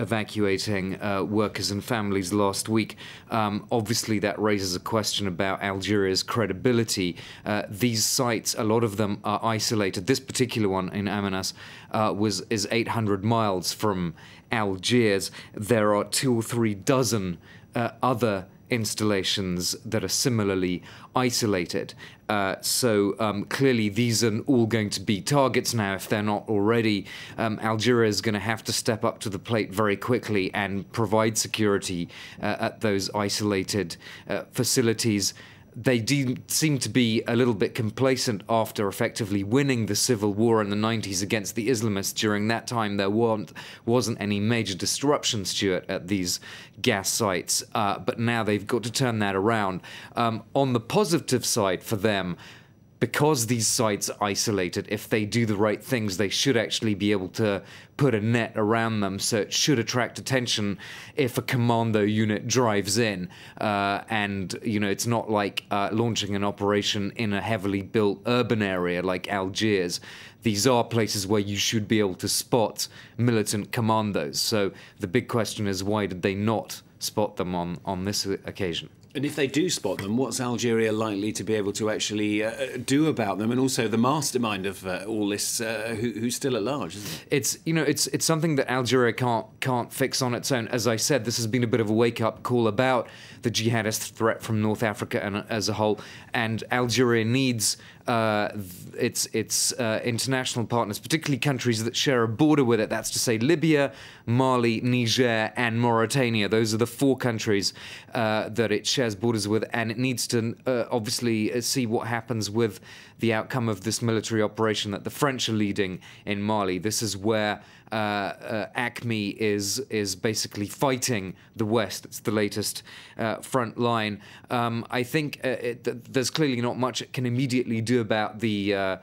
evacuating workers and families last week. Obviously, that raises a question about Algeria's credibility. These sites, a lot of them are isolated. This particular one in Amenas is 800 miles from Algiers. There are 2 or 3 dozen other installations that are similarly isolated. So clearly these are all going to be targets now if they're not already. Algeria is going to have to step up to the plate very quickly and provide security at those isolated facilities. They do seem to be a little bit complacent after effectively winning the civil war in the 90s against the Islamists. During that time, there wasn't any major disruption, Stuart, at these gas sites. But now they've got to turn that around. On the positive side for them, because these sites are isolated, if they do the right things, they should actually be able to put a net around them, so it should attract attention if a commando unit drives in. And, you know, it's not like launching an operation in a heavily built urban area like Algiers. These are places where you should be able to spot militant commandos. So the big question is, why did they not spot them on this occasion? And if they do spot them, what's Algeria likely to be able to actually do about them? And also the mastermind of all this, who's still at large, isn't it? It's something that Algeria can't fix on its own. As I said, this has been a bit of a wake-up call about the jihadist threat from North Africa and as a whole. And Algeria needs its international partners, particularly countries that share a border with it. That's to say Libya, Mali, Niger, and Mauritania. Those are the 4 countries that it shares borders with, and it needs to obviously see what happens with the outcome of this military operation that the French are leading in Mali. This is where ACME is basically fighting the West. It's the latest front line. I think there's clearly not much it can immediately do about the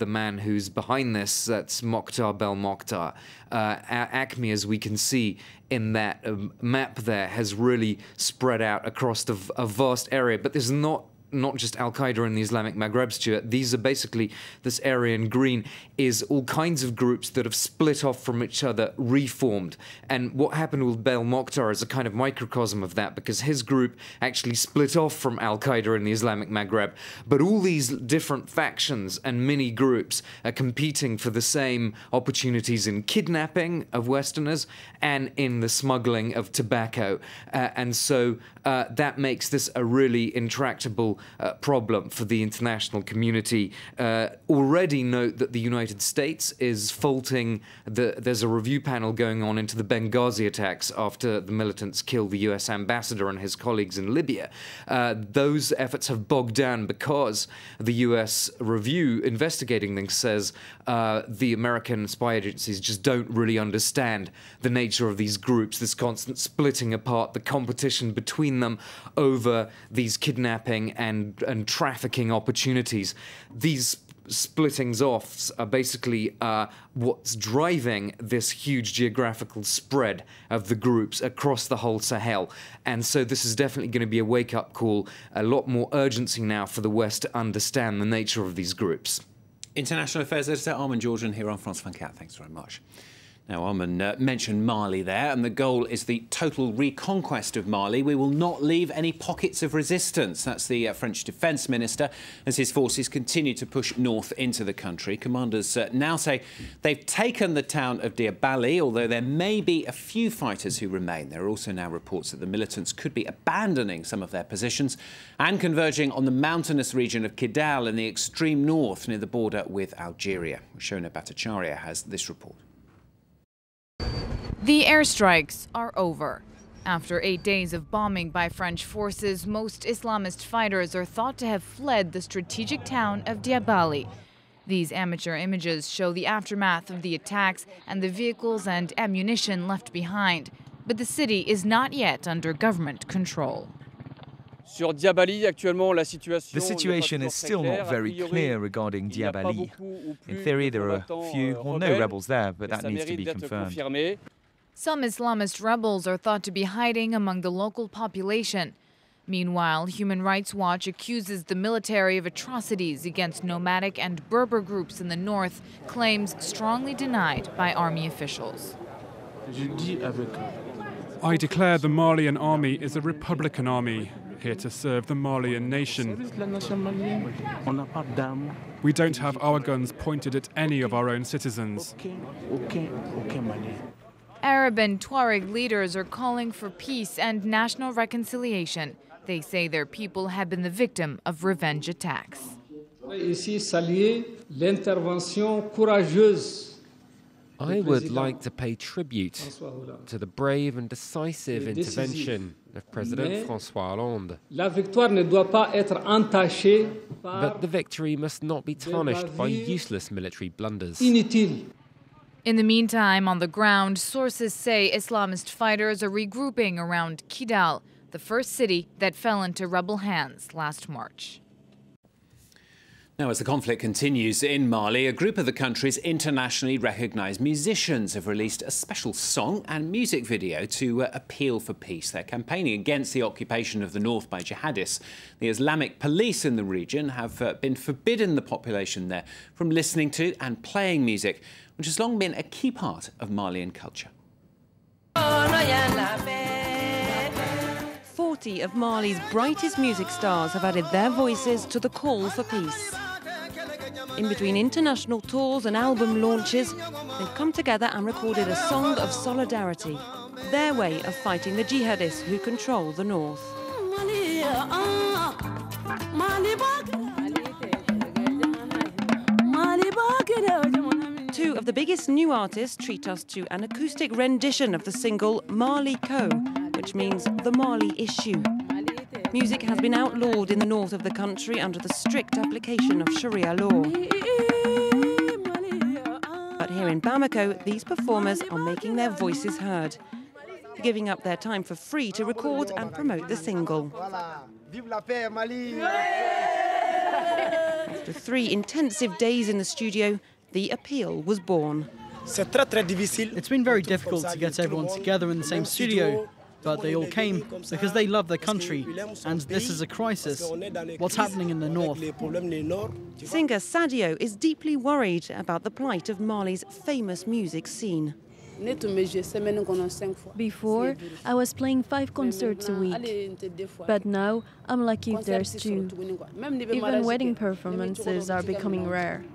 man who's behind this. That's Mokhtar Belmokhtar. ACME, as we can see in that map there, has really spread out across a vast area. But there's not just Al-Qaeda in the Islamic Maghreb, Stuart. These are basically, this area in green is all kinds of groups that have split off from each other, reformed. And what happened with Belmokhtar is a kind of microcosm of that, because his group actually split off from Al-Qaeda in the Islamic Maghreb. But all these different factions and mini groups are competing for the same opportunities in kidnapping of Westerners and in the smuggling of tobacco. And so that makes this a really intractable problem for the international community. Already note that the United States is faulting there's a review panel going on into the Benghazi attacks after the militants killed the US ambassador and his colleagues in Libya. Those efforts have bogged down because the US review investigating things says the American spy agencies just don't really understand the nature of these groups, this constant splitting apart, the competition between them over these kidnapping and trafficking opportunities. These splittings off are basically what's driving this huge geographical spread of the groups across the whole Sahel. And so this is definitely going to be a wake-up call, a lot more urgency now for the West to understand the nature of these groups. International Affairs Editor Armin Georgian here on France 24. Thanks very much. Now, Armin mentioned Mali there, and the goal is the total reconquest of Mali. We will not leave any pockets of resistance. That's the French Defence Minister, as his forces continue to push north into the country. Commanders now say they've taken the town of Diabali, although there may be a few fighters who remain. There are also now reports that the militants could be abandoning some of their positions and converging on the mountainous region of Kidal in the extreme north near the border with Algeria. Shona Bhattacharya has this report. The airstrikes are over. After 8 days of bombing by French forces, most Islamist fighters are thought to have fled the strategic town of Diabali. These amateur images show the aftermath of the attacks and the vehicles and ammunition left behind. But the city is not yet under government control. The situation is still not very clear regarding Diabali. In theory, there are few or no rebels there, but that needs to be confirmed. Some Islamist rebels are thought to be hiding among the local population. Meanwhile, Human Rights Watch accuses the military of atrocities against nomadic and Berber groups in the north, claims strongly denied by army officials. I declare the Malian army is a republican army, here to serve the Malian nation. We don't have our guns pointed at any of our own citizens. Arab and Tuareg leaders are calling for peace and national reconciliation. They say their people have been the victim of revenge attacks. I would like to pay tribute to the brave and decisive intervention of President François Hollande. But the victory must not be tarnished by useless military blunders. In the meantime, on the ground, sources say Islamist fighters are regrouping around Kidal, the first city that fell into rebel hands last March. Now, as the conflict continues in Mali, a group of the country's internationally recognised musicians have released a special song and music video to appeal for peace. They're campaigning against the occupation of the north by jihadists. The Islamic police in the region have been forbidden the population there from listening to and playing music, which has long been a key part of Malian culture. 40 of Mali's brightest music stars have added their voices to the call for peace. In between international tours and album launches, they've come together and recorded a song of solidarity, their way of fighting the jihadists who control the north. Two of the biggest new artists treat us to an acoustic rendition of the single Mali Ko, which means the Mali issue. Music has been outlawed in the north of the country under the strict application of Sharia law. But here in Bamako, these performers are making their voices heard, giving up their time for free to record and promote the single. After 3 intensive days in the studio, the appeal was born. It's been very difficult to get everyone together in the same studio, but they all came because they love their country, and this is a crisis. What's happening in the north? Singer Sadio is deeply worried about the plight of Mali's famous music scene. Before, I was playing 5 concerts a week, but now I'm lucky if there's 2. Even wedding performances are becoming rare.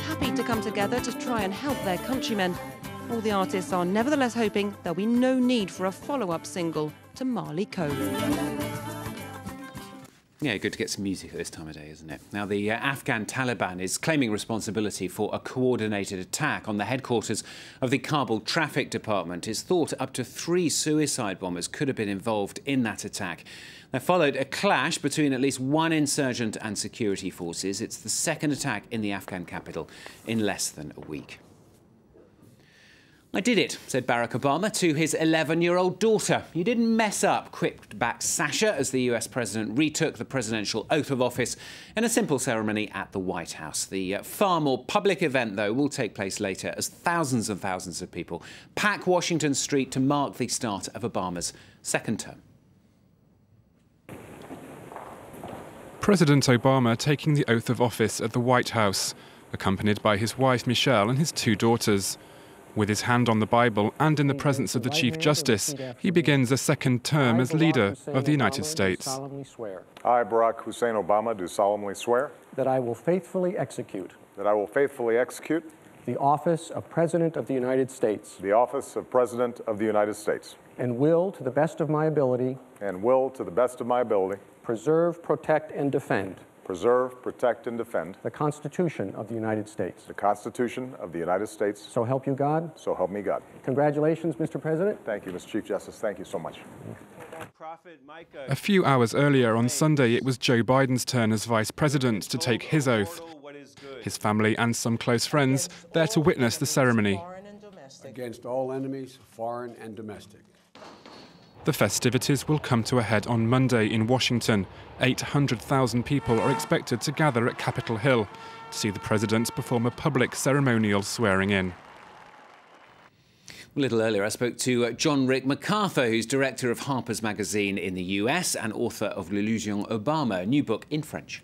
Happy to come together to try and help their countrymen, all the artists are nevertheless hoping there'll be no need for a follow-up single to Mali Ko. Yeah, good to get some music at this time of day, isn't it? Now, the Afghan Taliban is claiming responsibility for a coordinated attack on the headquarters of the Kabul Traffic Department. It's thought up to 3 suicide bombers could have been involved in that attack. There followed a clash between at least 1 insurgent and security forces. It's the second attack in the Afghan capital in less than a week. I did it, said Barack Obama to his 11-year-old daughter. You didn't mess up, quipped back Sasha as the US president retook the presidential oath of office in a simple ceremony at the White House. The far more public event, though, will take place later as thousands and thousands of people pack Washington Street to mark the start of Obama's second term. President Obama taking the oath of office at the White House, accompanied by his wife Michelle and his 2 daughters. With his hand on the Bible and in the presence of the Chief Justice, he begins a second term as leader of the United States. I, Barack Hussein Obama, do solemnly swear that I will faithfully execute the office of President of the United States. The office of President of the United States. And will, to the best of my ability, preserve, protect, and defend. Preserve, protect, and defend. The Constitution of the United States. The Constitution of the United States. So help you God. So help me God. Congratulations, Mr. President. Thank you, Mr. Chief Justice. Thank you so much. A few hours earlier on Sunday, it was Joe Biden's turn as vice president to take his oath. His family and some close friends there to witness the ceremony. Against all enemies, foreign and domestic. The festivities will come to a head on Monday in Washington. 800,000 people are expected to gather at Capitol Hill to see the president perform a public ceremonial swearing in. A little earlier, I spoke to John Rick MacArthur, who's director of Harper's Magazine in the US and author of L'Illusion Obama, a new book in French.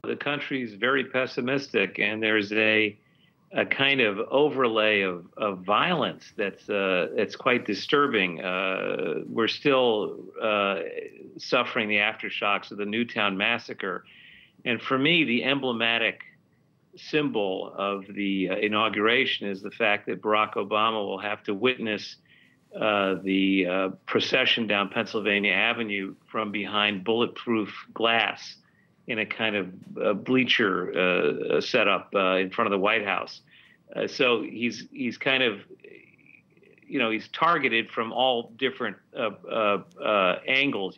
The country is very pessimistic, and there's a kind of overlay of violence that's quite disturbing. We're still suffering the aftershocks of the Newtown massacre. And for me, the emblematic symbol of the inauguration is the fact that Barack Obama will have to witness the procession down Pennsylvania Avenue from behind bulletproof glass in a kind of bleacher setup in front of the White House. So he's kind of, he's targeted from all different angles.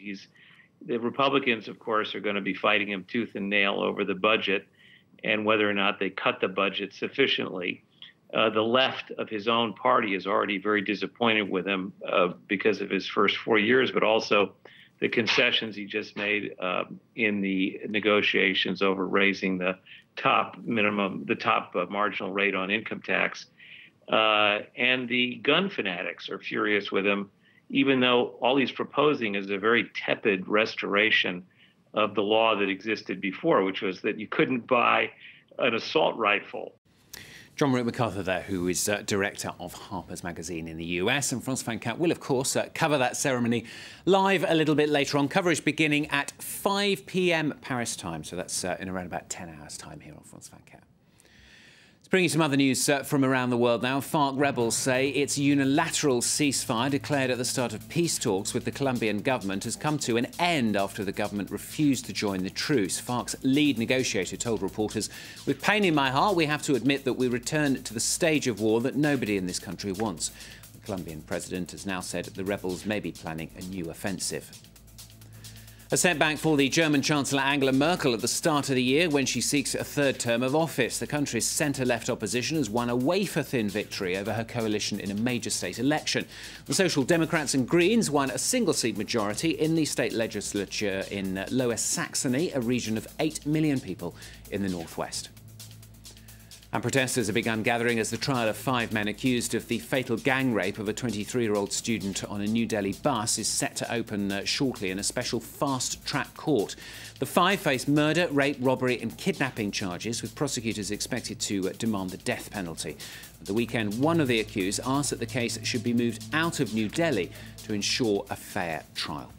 The Republicans, of course, are going to be fighting him tooth and nail over the budget and whether or not they cut the budget sufficiently. The left of his own party is already very disappointed with him because of his first 4 years, but also the concessions he just made in the negotiations over raising the top marginal rate on income tax. And the gun fanatics are furious with him, even though all he's proposing is a very tepid restoration of the law that existed before, which was that you couldn't buy an assault rifle. John Marie MacArthur there, who is director of Harper's Magazine in the US. And France 24 will, of course, cover that ceremony live a little bit later on. Coverage beginning at 5 p.m. Paris time. So that's in around about 10 hours' time here on France 24. Let's bring you some other news from around the world now. FARC rebels say its unilateral ceasefire declared at the start of peace talks with the Colombian government has come to an end after the government refused to join the truce. FARC's lead negotiator told reporters, "With pain in my heart, we have to admit that we return to the stage of war that nobody in this country wants." The Colombian president has now said the rebels may be planning a new offensive. A setback for the German Chancellor Angela Merkel at the start of the year when she seeks a third term of office. The country's centre-left opposition has won a wafer-thin victory over her coalition in a major state election. The Social Democrats and Greens won a single-seat majority in the state legislature in Lower Saxony, a region of 8 million people in the northwest. And protesters have begun gathering as the trial of 5 men accused of the fatal gang rape of a 23-year-old student on a New Delhi bus is set to open shortly in a special fast-track court. The 5 face murder, rape, robbery and kidnapping charges, with prosecutors expected to demand the death penalty. At the weekend, one of the accused asked that the case should be moved out of New Delhi to ensure a fair trial.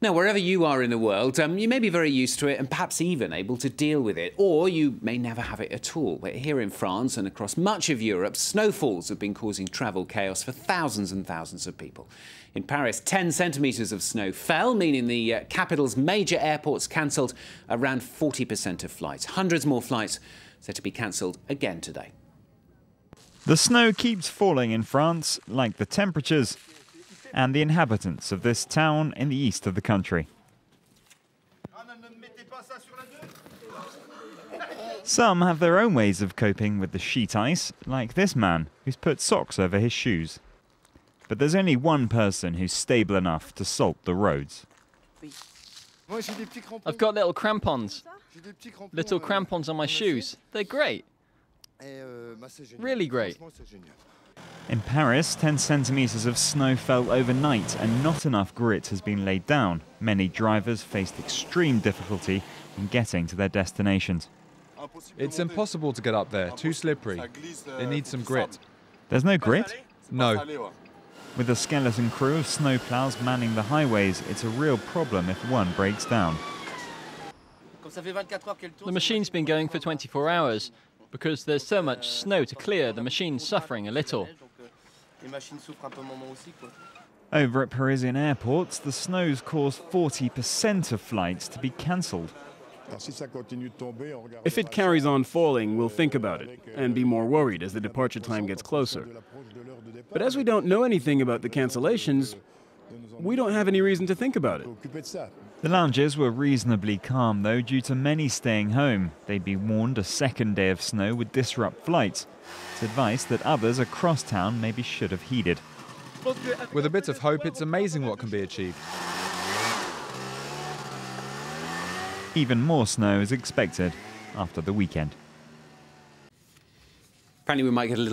Now, wherever you are in the world, you may be very used to it and perhaps even able to deal with it, or you may never have it at all. But here in France and across much of Europe, snowfalls have been causing travel chaos for thousands and thousands of people. In Paris, 10 centimetres of snow fell, meaning the capital's major airports cancelled around 40% of flights. Hundreds more flights set to be cancelled again today. The snow keeps falling in France, like the temperatures and the inhabitants of this town in the east of the country. Some have their own ways of coping with the sheet ice, like this man who's put socks over his shoes. But there's only one person who's stable enough to salt the roads. I've got little crampons. Little crampons on my shoes. They're great. Really great. In Paris, 10 centimetres of snow fell overnight and not enough grit has been laid down. Many drivers faced extreme difficulty in getting to their destinations. It's impossible to get up there, too slippery. It needs some grit. There's no grit? No. With a skeleton crew of snowplows manning the highways, it's a real problem if one breaks down. The machine's been going for 24 hours. Because there's so much snow to clear, the machine's suffering a little. Over at Parisian airports, the snow's caused 40% of flights to be cancelled. If it carries on falling, we'll think about it and be more worried as the departure time gets closer. But as we don't know anything about the cancellations, we don't have any reason to think about it. The lounges were reasonably calm, though, due to many staying home. They'd be warned a second day of snow would disrupt flights. It's advice that others across town maybe should have heeded. With a bit of hope, it's amazing what can be achieved. Even more snow is expected after the weekend. Apparently we might get a little